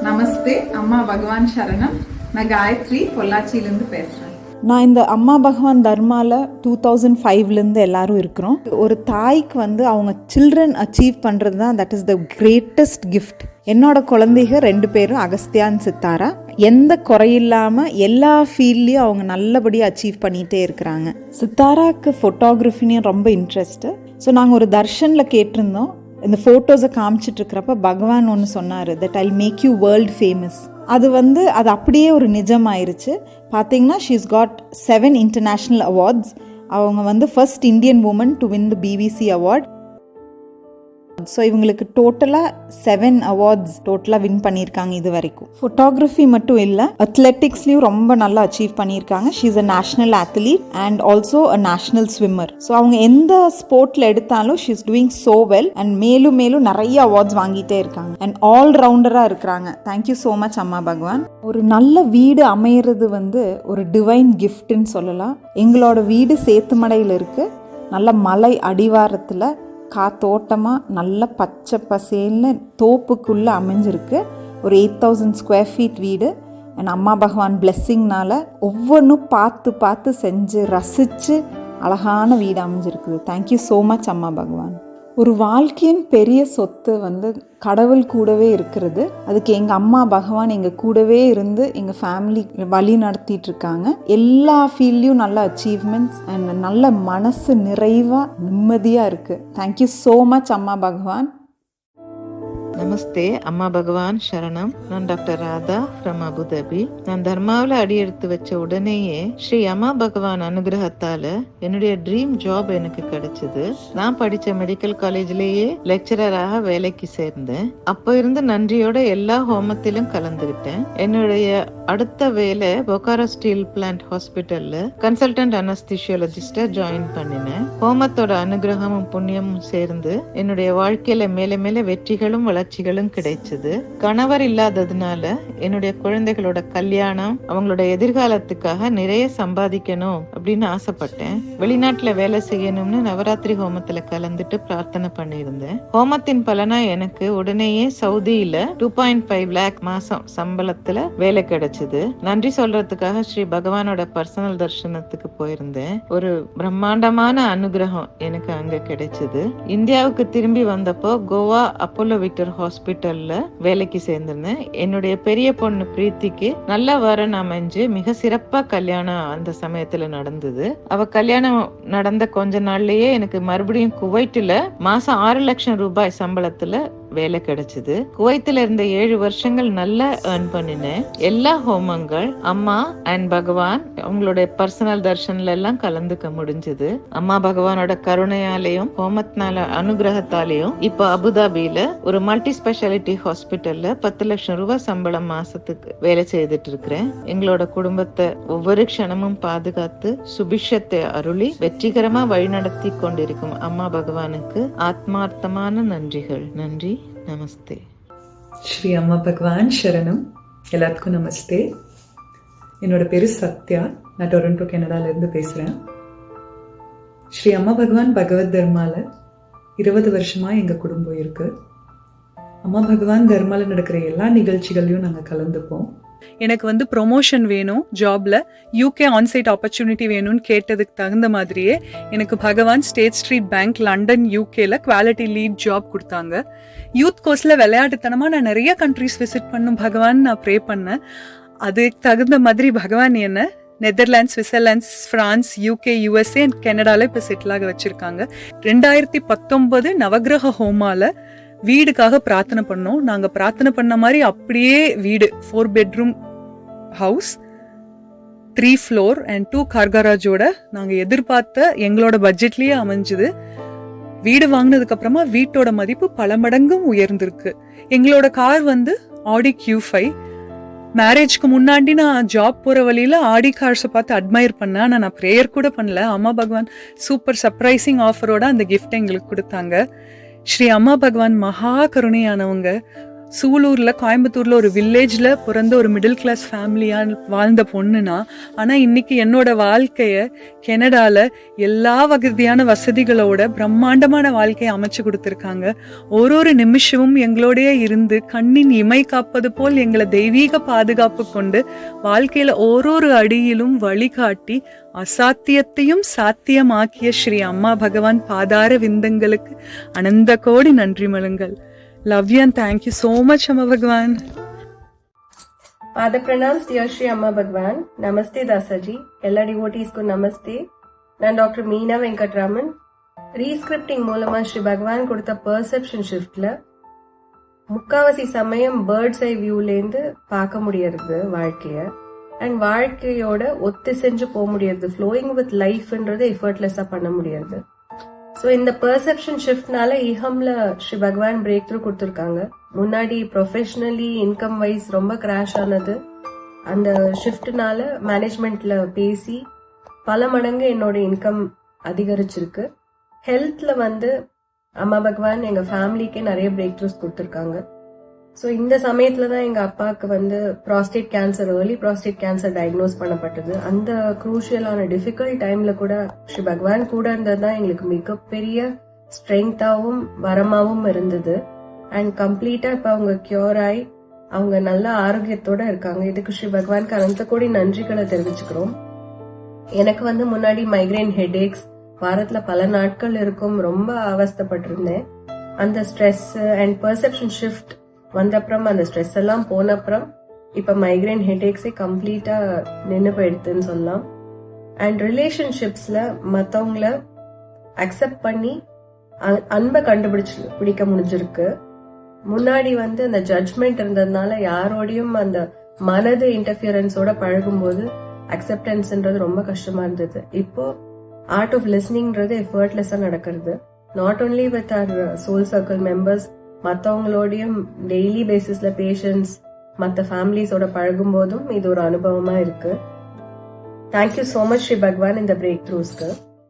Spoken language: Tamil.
நமஸ்தே, அம்மா பகவான் சரணம். நான் காயத்ரி, பொள்ளாச்சியிலேருந்து பேசுகிறேன். நான் இந்த அம்மா பகவான் தர்மாவில் 2005லேருந்து எல்லாரும் இருக்கிறோம். ஒரு தாய்க்கு அவங்க சில்ட்ரன் அச்சீவ் பண்ணுறது தான் that is the greatest gift. என்னோட குழந்தைங்க 2 பேரும் அகஸ்தியா அண்ட் சித்தாரா. எந்த குறையில்லாமல் எல்லா ஃபீல்ட்லேயும் அவங்க நல்லபடியாக அச்சீவ் பண்ணிகிட்டே இருக்கிறாங்க. சித்தாராவுக்கு ஃபோட்டோகிராஃபினையும் ரொம்ப இன்ட்ரெஸ்ட்டு. ஸோ நாங்கள் ஒரு தர்ஷனில் கேட்டிருந்தோம். இந்த ஃபோட்டோஸை காமிச்சிட்ருக்கிறப்ப பகவான் ஒன்று சொன்னார், that I'll make you world famous. அது அப்படியே ஒரு நிஜமாயிருச்சு. பார்த்தீங்கன்னா ஷீஸ் காட் 7 இன்டர்நேஷ்னல் அவார்ட்ஸ். அவங்க first Indian woman to win the BBC award. So இவங்களுக்கு டோட்டலாக 7 அவார்ட்ஸ் டோட்டலாக வின் பண்ணியிருக்காங்க இது வரைக்கும். ஃபோட்டோகிராஃபி மட்டும் இல்லை, அத்லெட்டிக்ஸ்லேயும் ரொம்ப நல்லா அச்சீவ் பண்ணியிருக்காங்க. She is a national athlete and also a national swimmer. So அவங்க எந்த ஸ்போர்ட்டில் எடுத்தாலும் she is doing so well and மேலும் மேலும் நிறைய அவார்ட்ஸ் வாங்கிட்டே இருக்காங்க அண்ட் ஆல் ரவுண்டராக இருக்கிறாங்க. தேங்க்யூ ஸோ மச் அம்மா பகவான். ஒரு நல்ல வீடு அமையிறது ஒரு டிவைன் கிஃப்ட்னு சொல்லலாம். எங்களோட வீடு சேத்துமடையில் இருக்குது. நல்ல மலை அடிவாரத்தில் காத்தோட்டமாக நல்ல பச்சை பசேல்னு தோப்புக்குள்ளே அமைஞ்சிருக்கு. ஒரு 8000 ஸ்கொயர் ஃபீட் வீடு. என் அம்மா பகவான் பிளெஸ்ஸிங்னால ஒவ்வொன்றும் பார்த்து பார்த்து செஞ்சு ரசித்து அழகான வீடு அமைஞ்சிருக்குது. தேங்க்யூ ஸோ மச் அம்மா பகவான். ஒரு வாழ்க்கையின் பெரிய சொத்து கடவுள் கூடவே இருக்கிறது. அதுக்கு எங்கள் அம்மா பகவான் எங்கள் கூடவே இருந்து எங்கள் ஃபேமிலி வழி நடத்திட்டு இருக்காங்க. எல்லா ஃபீல்ட்லேயும் நல்ல அச்சீவ்மெண்ட்ஸ் அண்ட் நல்ல மனசு நிறைவாக நிம்மதியாக இருக்குது. தேங்க்யூ ஸோ மச் அம்மா பகவான். நமஸ்தே, அம்மா பகவான் சரணம். நான் டாக்டர் ராதா ஃப்ரம் அபுதாபி. நான் தர்மாவில் அடி எடுத்து வச்ச உடனேயே ஸ்ரீ அம்மா பகவான் அனுகிரகத்தால என்னுடைய ட்ரீம் ஜாப் எனக்கு கிடைச்சது. நான் படிச்ச மெடிக்கல் காலேஜ்லயே லெக்சரராக வேலைக்கு சேர்ந்தேன். அப்ப இருந்து நன்றியோட எல்லா ஹோமத்திலும் கலந்துகிட்டேன். என்னுடைய அடுத்த வேலை பொக்காரோ ஸ்டீல் பிளான்ட் ஹாஸ்பிட்டல்ல கன்சல்டன்ட் அனஸ்தீசியாலஜிஸ்டா ஜாயின் பண்ணினேன். ஹோமத்தோட அனுகிரகமும் புண்ணியமும் சேர்ந்து என்னுடைய வாழ்க்கையில மேல மேல வெற்றிகளும் வளர்ச்சிகளும் கிடைச்சது. கணவர் இல்லாததுனால என்னுடைய குழந்தைகளோட கல்யாணம், அவங்களோட எதிர்காலத்துக்காக நிறைய சம்பாதிக்கணும் அப்படின்னு ஆசைப்பட்டேன். வெளிநாட்டுல வேலை செய்யணும்னு நவராத்திரி ஹோமத்துல கலந்துட்டு பிரார்த்தனை பண்ணியிருந்தேன். ஹோமத்தின் பலனா எனக்கு உடனேயே சவுதியில 2.5 lakh மாசம் சம்பளத்துல வேலை கிடைச்சது. நன்றி சொல்றதுக்காக ஸ்ரீ பகவானோட பர்சனல் தர்சனத்துக்கு போயிருந்தேன். ஒரு பிரம்மாண்டமான அனுகிரகம் எனக்கு அங்க கிடைச்சது. இந்தியாவுக்கு திரும்பி வந்தப்போ கோவா அப்போலோ விக்டர் ஹாஸ்பிட்டல்ல வேலைக்கு சேர்ந்திருந்தேன். என்னுடைய பெரிய பொண்ணு பிரீத்திக்கு நல்ல வரன் அமைஞ்சு மிக சிறப்பா கல்யாணம் அந்த சமயத்துல நடந்தது. அவ கல்யாணம் நடந்த கொஞ்ச நாள்லயே எனக்கு மறுபடியும் குவைட்ல மாசம் 6 லட்சம் ரூபாய் சம்பளத்துல வேலை கிடைச்சது. குவைத்துல இருந்த 7 வருஷங்கள் நல்லா ஏர்ன் பண்ணினேன். எல்லா ஹோமங்கள் அம்மா அண்ட் பகவான் அவங்களுடைய பர்சனல் தர்ஷன்ல எல்லாம் கலந்துக்க முடிஞ்சது. அம்மா பகவானோட கருணையாலையும் ஹோமத்தினால அனுகிரகத்தாலையும் இப்ப அபுதாபியில ஒரு மல்டி ஸ்பெஷாலிட்டி ஹாஸ்பிட்டல்ல 10 லட்சம் ரூபாய் சம்பளம் மாசத்துக்கு வேலை செய்துட்டு இருக்கிறேன். எங்களோட குடும்பத்தை ஒவ்வொரு க்ஷணமும் பாதுகாத்து சுபிஷத்தை அருளி வெற்றிகரமா வழிநடத்தி கொண்டிருக்கும் அம்மா பகவானுக்கு ஆத்மார்த்தமான நன்றிகள். நன்றி, நமஸ்தே. ஸ்ரீ அம்மா பகவான் சரணம். எல்லாத்துக்கும் நமஸ்தே. என்னோட பேரு சத்யா. நான் டொரண்டோ கனடாலேருந்து பேசுகிறேன். ஸ்ரீ அம்மா பகவான் பகவத் தர்மால 20 வருஷமாக எங்கள் குடும்பம் இருக்குது. அம்மா பகவான் தர்மால நடக்கிற எல்லா நிகழ்ச்சிகளையும் நாங்கள் கலந்துப்போம். எனக்கு ப்ரொமோஷன் வேணும், ஜாப்ல யூகே ஆன்சைட் ஆப்பர்ச்சுனிட்டி வேணும்னு கேட்டதுக்கு தகுந்த மாதிரியே எனக்கு பகவான் ஸ்டேட் ஸ்ட்ரீட் பேங்க் லண்டன் யூகேல குவாலிட்டி லீட் ஜாப் கொடுத்தாங்க. யூத் கோர்ஸ்ல விளையாட்டுத்தனமா நான் நிறைய கண்ட்ரிஸ் விசிட் பண்ணும் பகவான் நான் ப்ரே பண்ணேன். அதுக்கு தகுந்த மாதிரி பகவான் என்ன Netherlands, Switzerlands, France, UK, USA and கனடால இப்போ செட்டில் ஆக வச்சிருக்காங்க. 2019 நவகிரக ஹோமால வீடுக்காக பிரார்த்தனை பண்ணோம். நாங்க பிரார்த்தனை பண்ண மாதிரி அப்படியே வீடு 4 bedroom house, 3 floor and 2 car garageோட நாங்க எதிர்பார்த்த எங்களோட பட்ஜெட்லயே அமைஞ்சுது. வீடு வாங்கினதுக்கு அப்புறமா வீட்டோட மதிப்பு பல மடங்கும் உயர்ந்திருக்கு. எங்களோட கார் ஆடி Q5. மேரேஜ்க்கு முன்னாடி நான் ஜாப் போற வழியில ஆடி கார்ஸை பார்த்து அட்மையர் பண்ணேன். ஆனா நான் ப்ரேயர் கூட பண்ணல. அம்மா பகவான் சூப்பர் சர்ப்ரைசிங் ஆஃபரோட அந்த கிஃப்ட் எங்களுக்கு கொடுத்தாங்க. ஸ்ரீ அம்மா பகவான் மகா கருணையானவங்க. சூலூரில் கோயம்புத்தூரில் ஒரு வில்லேஜில் பிறந்த ஒரு மிடில் கிளாஸ் ஃபேமிலியாக வாழ்ந்த பொண்ணுனா, ஆனால் இன்னைக்கு என்னோட வாழ்க்கையை கனடாவில் எல்லா வசதியான வசதிகளோட பிரம்மாண்டமான வாழ்க்கையை அமைச்சு கொடுத்துருக்காங்க. ஒரு நிமிஷமும் எங்களோடய இருந்து கண்ணின் இமை காப்பது போல் எங்களை தெய்வீக பாதுகாப்பு கொண்டு வாழ்க்கையில் ஒரு அடியிலும் வழிகாட்டி அசாத்தியத்தையும் சாத்தியமாக்கிய ஸ்ரீ அம்மா பகவான் பாதார விந்தங்களுக்கு அனந்த கோடி நன்றி மலுங்கள். Love you and thank you so much, Amma Bhagwan. Pada pranams dear Shri Amma Bhagwan. Namaste Dasaji. Ella devotees ku namaste. Nan Dr. Meena Venkatraman. Rescripting மூலமா ஸ்ரீ பகவான் கொடுத்த பெர்செப்ஷன் ஷிஃப்ட்ல முக்காவாசி சமயம் பேர்ட்ஸ் ஐ வியூலேருந்து பார்க்க முடியறது வாழ்க்கைய, அண்ட் வாழ்க்கையோட ஒத்து செஞ்சு போக முடியாது. ஃப்ளோயிங் வித் லைஃப்ன்றது எஃபர்ட்லெஸ்ஸா பண்ண முடியாது. ஸோ இந்த பெர்செப்ஷன் ஷிஃப்ட்னால இஹம்ல ஸ்ரீ பகவான் பிரேக் த்ரூ கொடுத்துருக்காங்க. முன்னாடி ப்ரொஃபஷனலி இன்கம் வைஸ் ரொம்ப கிராஷ் ஆனது. அந்த ஷிஃப்ட்னால மேனேஜ்மெண்ட்ல பேசி பல மடங்கு என்னோட இன்கம் அதிகரிச்சிருக்கு. ஹெல்த்ல அம்மா பகவான் எங்க ஃபேமிலிக்கே நிறைய பிரேக் த்ரூஸ் கொடுத்துருக்காங்க. ஸோ இந்த சமயத்துல தான் எங்க அப்பாவுக்கு prostate cancer, early prostate cancer diagnose பண்ணப்பட்டது. அந்த குரூஷியலான டிஃபிகல்ட் டைம்ல கூட ஸ்ரீ பகவான் கூட இருந்ததுதான் எங்களுக்கு மிகப்பெரிய ஸ்ட்ரென்த்தாவும் வரமாவும் இருந்தது. அண்ட் கம்ப்ளீட்டா இப்ப அவங்க கியூர் ஆகி அவங்க நல்ல ஆரோக்கியத்தோட இருக்காங்க. இதுக்கு ஸ்ரீ பகவானுக்கு அனந்த கோடி நன்றிகளை தெரிவிச்சுக்கிறோம். எனக்கு முன்னாடி மைக்ரைன் ஹெட்ஏக்ஸ் வாரத்துல பல நாட்கள் இருக்கும். ரொம்ப அவஸ்தைப்பட்டிருந்தேன். அந்த ஸ்ட்ரெஸ் அண்ட் பெர்செப்ஷன் ஷிஃப்ட் வந்தப்புறம் அந்த ஸ்ட்ரெஸ் எல்லாம் போனப்புறம் இப்ப மைக்ரைன் ஹெட்ஏக்ஸே கம்ப்ளீட்டா நின்று போயிடுதுன்னு சொல்லலாம். அண்ட் ரிலேஷன்ஷிப்ஸ்ல மத்தவங்கள அக்செப்ட் பண்ணி அன்பை பிடிக்க முடிஞ்சிருக்கு. முன்னாடி அந்த ஜட்ஜ்மெண்ட் இருந்ததுனால யாரோடையும் அந்த மனது இன்டர்ஃபியரன்ஸோட பழகும்போது அக்செப்டன்ஸ்ன்றது ரொம்ப கஷ்டமா இருந்தது. இப்போ ஆர்ட் ஆஃப் லிஸ்னிங்ன்றது எஃபர்ட்லெஸ்ஸா நடக்கிறது. Not only with our soul circle members, மற்றவங்களோடையும் டெய்லி பேசிஸ்ல பேஷன்ஸ் மற்ற ஃபேமிலிஸோட பழகும் போதும் இது ஒரு அனுபவமா இருக்கு. தேங்க்யூ சோ மச் ஸ்ரீ பகவான் இந்த பிரேக் த்ரூஸ்க்கு.